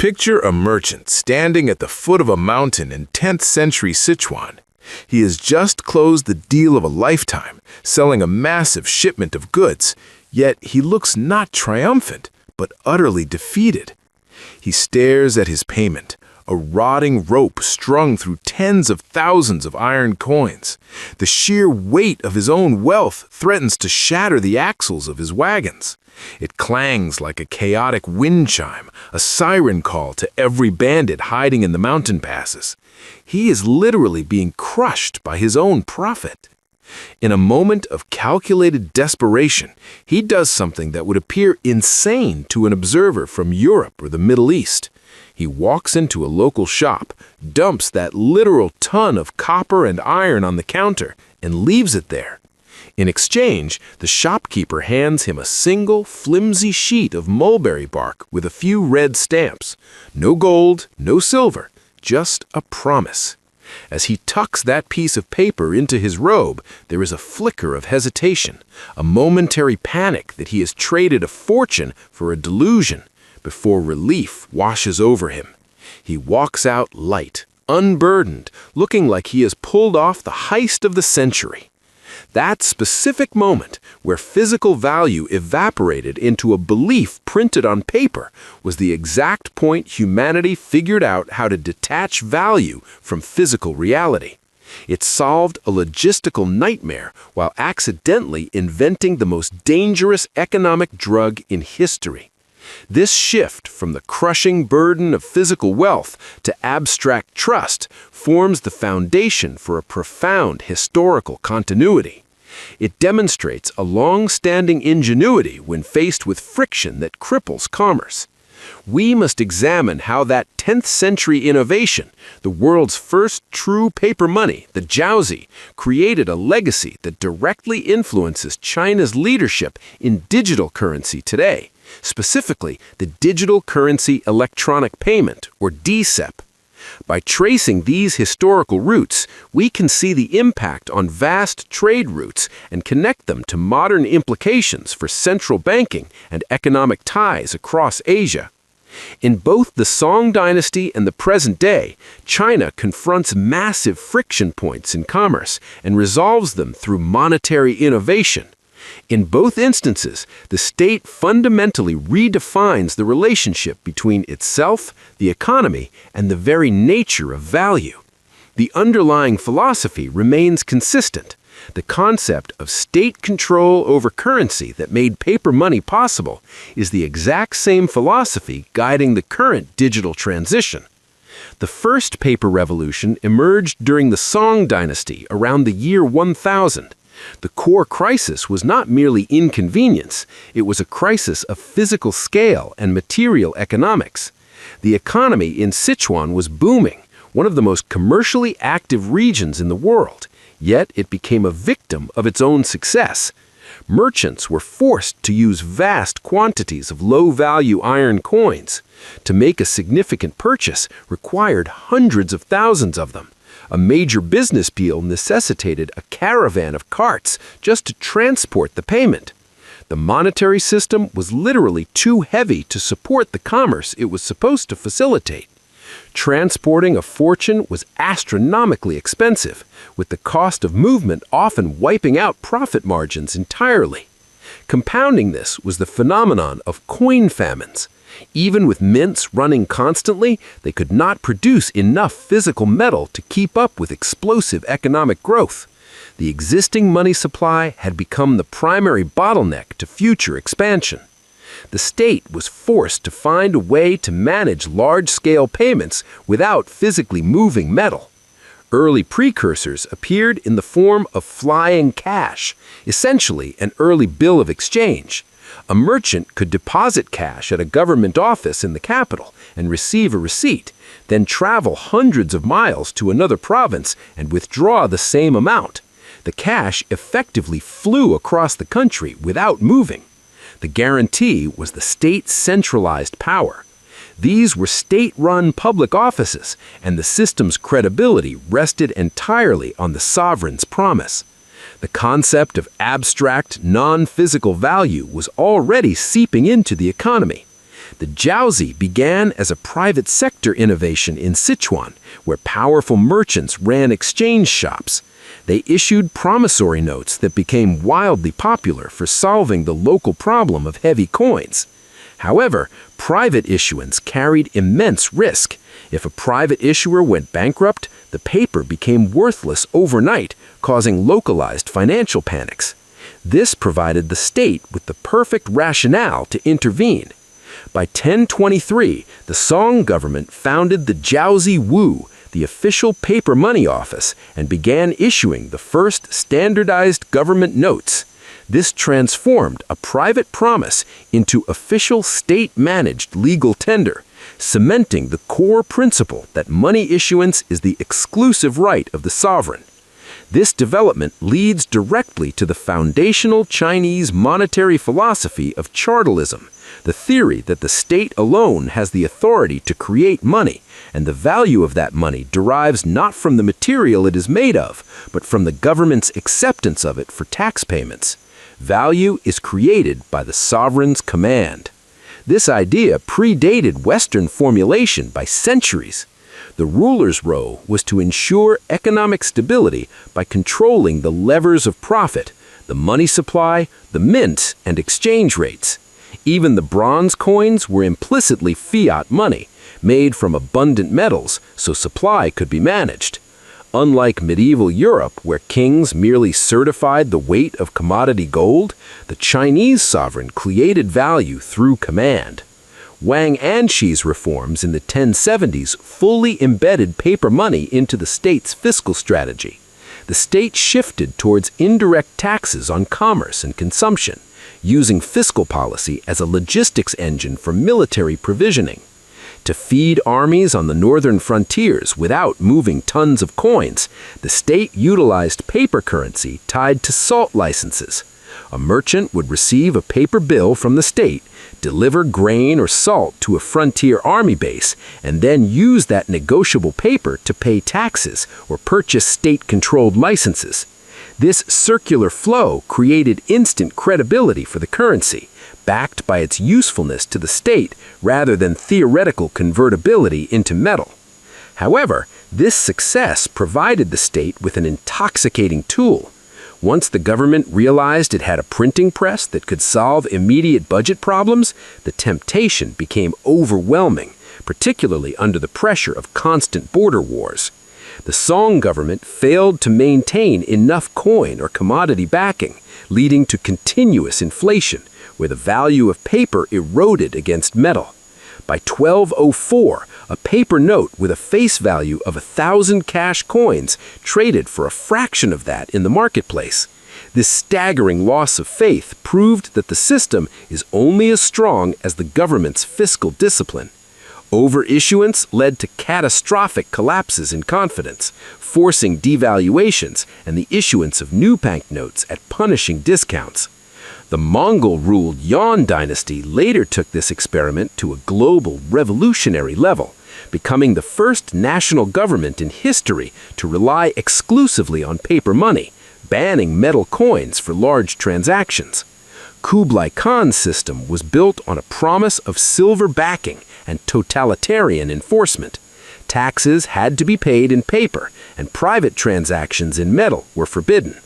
Picture a merchant standing at the foot of a mountain in 10th century Sichuan. He has just closed the deal of a lifetime, selling a massive shipment of goods, yet he looks not triumphant, but utterly defeated. He stares at his payment, a rotting rope strung through tens of thousands of iron coins. The sheer weight of his own wealth threatens to shatter the axles of his wagons. It clangs like a chaotic wind chime, a siren call to every bandit hiding in the mountain passes. He is literally being crushed by his own profit. In a moment of calculated desperation, he does something that would appear insane to an observer from Europe or the Middle East. He walks into a local shop, dumps that literal ton of copper and iron on the counter, and leaves it there. In exchange, the shopkeeper hands him a single, flimsy sheet of mulberry bark with a few red stamps. No gold, no silver, just a promise. As he tucks that piece of paper into his robe, there is a flicker of hesitation, a momentary panic that he has traded a fortune for a delusion, before relief washes over him. He walks out light, unburdened, looking like he has pulled off the heist of the century. That specific moment, where physical value evaporated into a belief printed on paper, was the exact point humanity figured out how to detach value from physical reality. It solved a logistical nightmare while accidentally inventing the most dangerous economic drug in history. This shift from the crushing burden of physical wealth to abstract trust forms the foundation for a profound historical continuity. It demonstrates a long-standing ingenuity when faced with friction that cripples commerce. We must examine how that 10th century innovation, the world's first true paper money, the jousie, created a legacy that directly influences China's leadership in digital currency today, specifically the digital currency electronic payment, or DCEP. By tracing these historical roots, we can see the impact on vast trade routes and connect them to modern implications for central banking and economic ties across Asia. In both the Song Dynasty and the present day, China confronts massive friction points in commerce and resolves them through monetary innovation. In both instances, the state fundamentally redefines the relationship between itself, the economy, and the very nature of value. The underlying philosophy remains consistent. The concept of state control over currency that made paper money possible is the exact same philosophy guiding the current digital transition. The first paper revolution emerged during the Song Dynasty around the year 1000. The core crisis was not merely inconvenience, it was a crisis of physical scale and material economics. The economy in Sichuan was booming, one of the most commercially active regions in the world, yet it became a victim of its own success. Merchants were forced to use vast quantities of low-value iron coins. To make a significant purchase required hundreds of thousands of them. A major business deal necessitated a caravan of carts just to transport the payment. The monetary system was literally too heavy to support the commerce it was supposed to facilitate. Transporting a fortune was astronomically expensive, with the cost of movement often wiping out profit margins entirely. Compounding this was the phenomenon of coin famines. Even with mints running constantly, they could not produce enough physical metal to keep up with explosive economic growth. The existing money supply had become the primary bottleneck to future expansion. The state was forced to find a way to manage large-scale payments without physically moving metal. Early precursors appeared in the form of flying cash, essentially an early bill of exchange. A merchant could deposit cash at a government office in the capital and receive a receipt, then travel hundreds of miles to another province and withdraw the same amount. The cash effectively flew across the country without moving. The guarantee was the state's centralized power. These were state-run public offices, and the system's credibility rested entirely on the sovereign's promise. The concept of abstract, non-physical value was already seeping into the economy. The jousie began as a private sector innovation in Sichuan, where powerful merchants ran exchange shops. They issued promissory notes that became wildly popular for solving the local problem of heavy coins. However, private issuance carried immense risk. If a private issuer went bankrupt, the paper became worthless overnight, causing localized financial panics. This provided the state with the perfect rationale to intervene. By 1023, the Song government founded the Jousie Wu, the official paper money office, and began issuing the first standardized government notes. This transformed a private promise into official state-managed legal tender, cementing the core principle that money issuance is the exclusive right of the sovereign. This development leads directly to the foundational Chinese monetary philosophy of Chartelism, the theory that the state alone has the authority to create money, and the value of that money derives not from the material it is made of, but from the government's acceptance of it for tax payments. Value is created by the sovereign's command. This idea predated Western formulation by centuries. The ruler's role was to ensure economic stability by controlling the levers of profit, the money supply, the mint, and exchange rates. Even the bronze coins were implicitly fiat money, made from abundant metals, so supply could be managed. Unlike medieval Europe, where kings merely certified the weight of commodity gold, the Chinese sovereign created value through command. Wang Anshi's reforms in the 1070s fully embedded paper money into the state's fiscal strategy. The state shifted towards indirect taxes on commerce and consumption, using fiscal policy as a logistics engine for military provisioning. To feed armies on the northern frontiers without moving tons of coins, the state utilized paper currency tied to salt licenses. A merchant would receive a paper bill from the state, deliver grain or salt to a frontier army base, and then use that negotiable paper to pay taxes or purchase state-controlled licenses. This circular flow created instant credibility for the currency, backed by its usefulness to the state rather than theoretical convertibility into metal. However, this success provided the state with an intoxicating tool. Once the government realized it had a printing press that could solve immediate budget problems, the temptation became overwhelming, particularly under the pressure of constant border wars. The Song government failed to maintain enough coin or commodity backing, leading to continuous inflation, where the value of paper eroded against metal. By 1204, a paper note with a face value of 1,000 cash coins traded for a fraction of that in the marketplace. This staggering loss of faith proved that the system is only as strong as the government's fiscal discipline. Overissuance led to catastrophic collapses in confidence, forcing devaluations and the issuance of new banknotes at punishing discounts. The Mongol-ruled Yuan dynasty later took this experiment to a global revolutionary level, becoming the first national government in history to rely exclusively on paper money, banning metal coins for large transactions. Kublai Khan's system was built on a promise of silver backing and totalitarian enforcement. Taxes had to be paid in paper, and private transactions in metal were forbidden.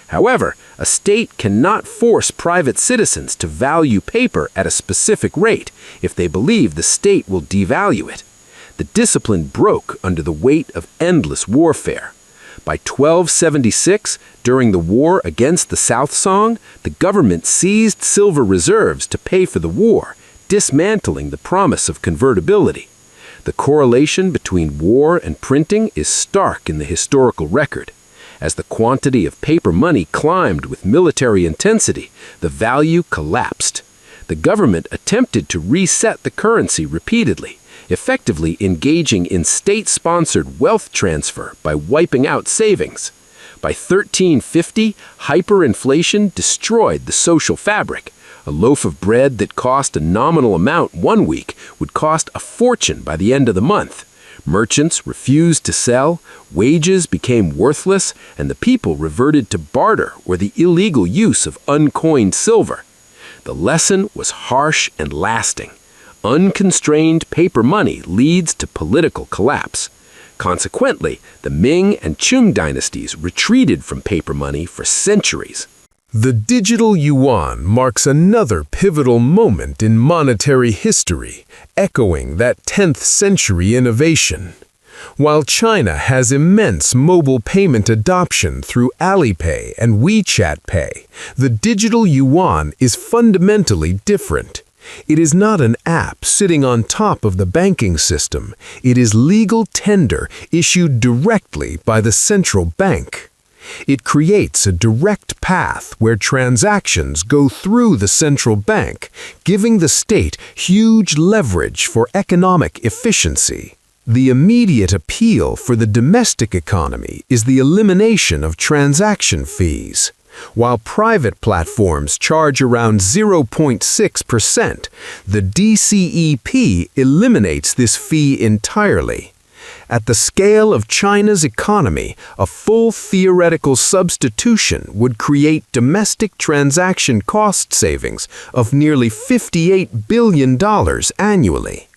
However, a state cannot force private citizens to value paper at a specific rate if they believe the state will devalue it. The discipline broke under the weight of endless warfare. By 1276, during the war against the South Song, the government seized silver reserves to pay for the war, dismantling the promise of convertibility. The correlation between war and printing is stark in the historical record. As the quantity of paper money climbed with military intensity, the value collapsed. The government attempted to reset the currency repeatedly, effectively engaging in state-sponsored wealth transfer by wiping out savings. By 1350, hyperinflation destroyed the social fabric. A loaf of bread that cost a nominal amount one week would cost a fortune by the end of the month. Merchants refused to sell, wages became worthless, and the people reverted to barter or the illegal use of uncoined silver. The lesson was harsh and lasting. Unconstrained paper money leads to political collapse. Consequently, the Ming and Qing dynasties retreated from paper money for centuries. The digital yuan marks another pivotal moment in monetary history, echoing that 10th century innovation. While China has immense mobile payment adoption through Alipay and WeChat Pay, the digital yuan is fundamentally different. It is not an app sitting on top of the banking system. It is legal tender issued directly by the central bank. It creates a direct path where transactions go through the central bank, giving the state huge leverage for economic efficiency. The immediate appeal for the domestic economy is the elimination of transaction fees. While private platforms charge around 0.6%, the DCEP eliminates this fee entirely. At the scale of China's economy, a full theoretical substitution would create domestic transaction cost savings of nearly $58 billion annually.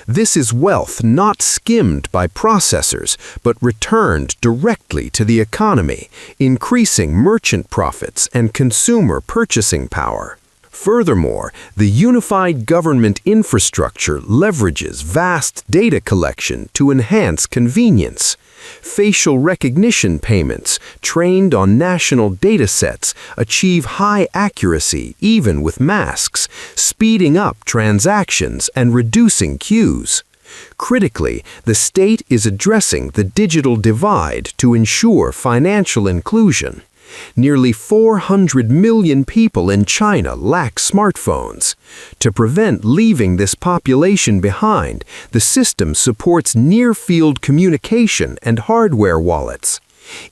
This is wealth not skimmed by processors, but returned directly to the economy, increasing merchant profits and consumer purchasing power. Furthermore, the unified government infrastructure leverages vast data collection to enhance convenience. Facial recognition payments, trained on national datasets, achieve high accuracy even with masks, speeding up transactions and reducing queues. Critically, the state is addressing the digital divide to ensure financial inclusion. Nearly 400 million people in China lack smartphones. To prevent leaving this population behind, the system supports near-field communication and hardware wallets.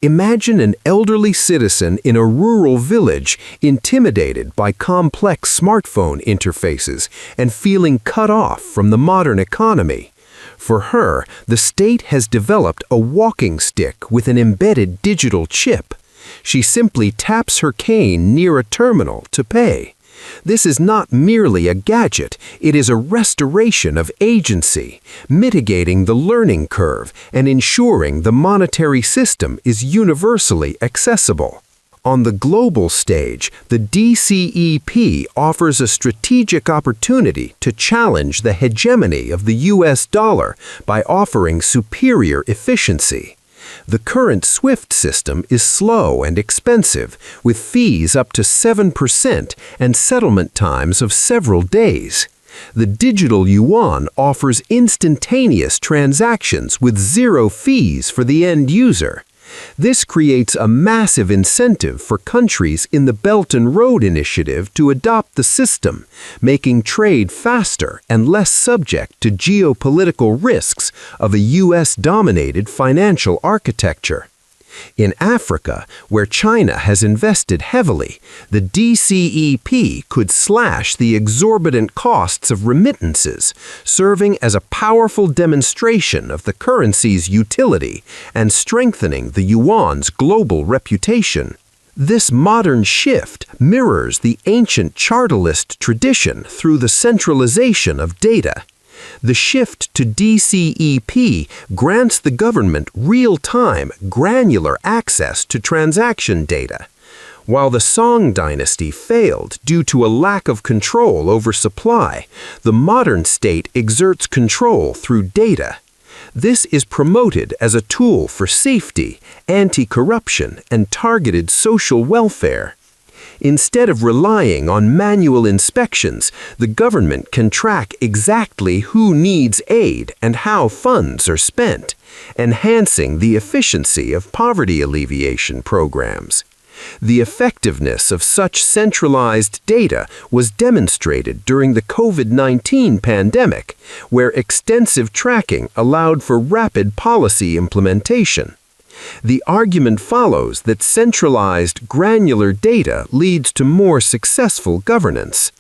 Imagine an elderly citizen in a rural village intimidated by complex smartphone interfaces and feeling cut off from the modern economy. For her, the state has developed a walking stick with an embedded digital chip. She simply taps her cane near a terminal to pay. This is not merely a gadget, it is a restoration of agency, mitigating the learning curve and ensuring the monetary system is universally accessible. On the global stage, the DCEP offers a strategic opportunity to challenge the hegemony of the US dollar by offering superior efficiency. The current SWIFT system is slow and expensive, with fees up to 7% and settlement times of several days. The digital yuan offers instantaneous transactions with zero fees for the end user. This creates a massive incentive for countries in the Belt and Road Initiative to adopt the system, making trade faster and less subject to geopolitical risks of a US-dominated financial architecture. In Africa, where China has invested heavily, the DCEP could slash the exorbitant costs of remittances, serving as a powerful demonstration of the currency's utility and strengthening the yuan's global reputation. This modern shift mirrors the ancient Chartilist tradition through the centralization of data. The shift to DCEP grants the government real-time, granular access to transaction data. While the Song dynasty failed due to a lack of control over supply, the modern state exerts control through data. This is promoted as a tool for safety, anti-corruption, and targeted social welfare. Instead of relying on manual inspections, the government can track exactly who needs aid and how funds are spent, enhancing the efficiency of poverty alleviation programs. The effectiveness of such centralized data was demonstrated during the COVID-19 pandemic, where extensive tracking allowed for rapid policy implementation. The argument follows that centralized, granular data leads to more successful governance.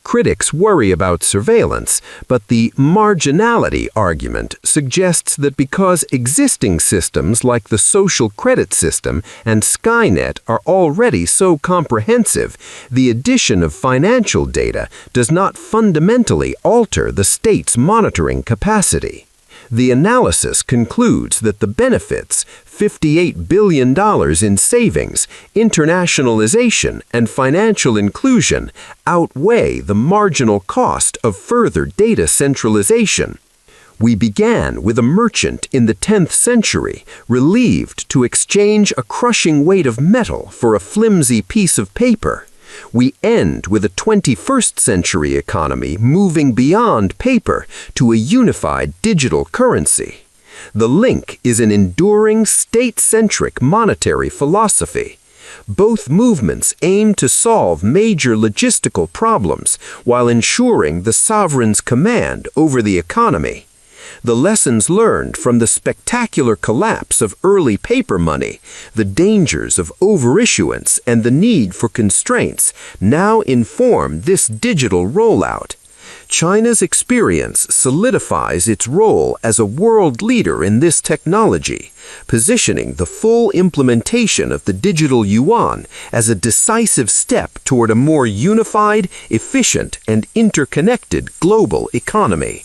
Critics worry about surveillance, but the marginality argument suggests that because existing systems like the social credit system and Skynet are already so comprehensive, the addition of financial data does not fundamentally alter the state's monitoring capacity. The analysis concludes that the benefits, $58 billion in savings, internationalization, and financial inclusion outweigh the marginal cost of further data centralization. We began with a merchant in the 10th century, relieved to exchange a crushing weight of metal for a flimsy piece of paper. We end with a 21st century economy moving beyond paper to a unified digital currency. The link is an enduring state-centric monetary philosophy. Both movements aim to solve major logistical problems while ensuring the sovereign's command over the economy. The lessons learned from the spectacular collapse of early paper money, the dangers of overissuance, and the need for constraints now inform this digital rollout. China's experience solidifies its role as a world leader in this technology, positioning the full implementation of the digital yuan as a decisive step toward a more unified, efficient, and interconnected global economy.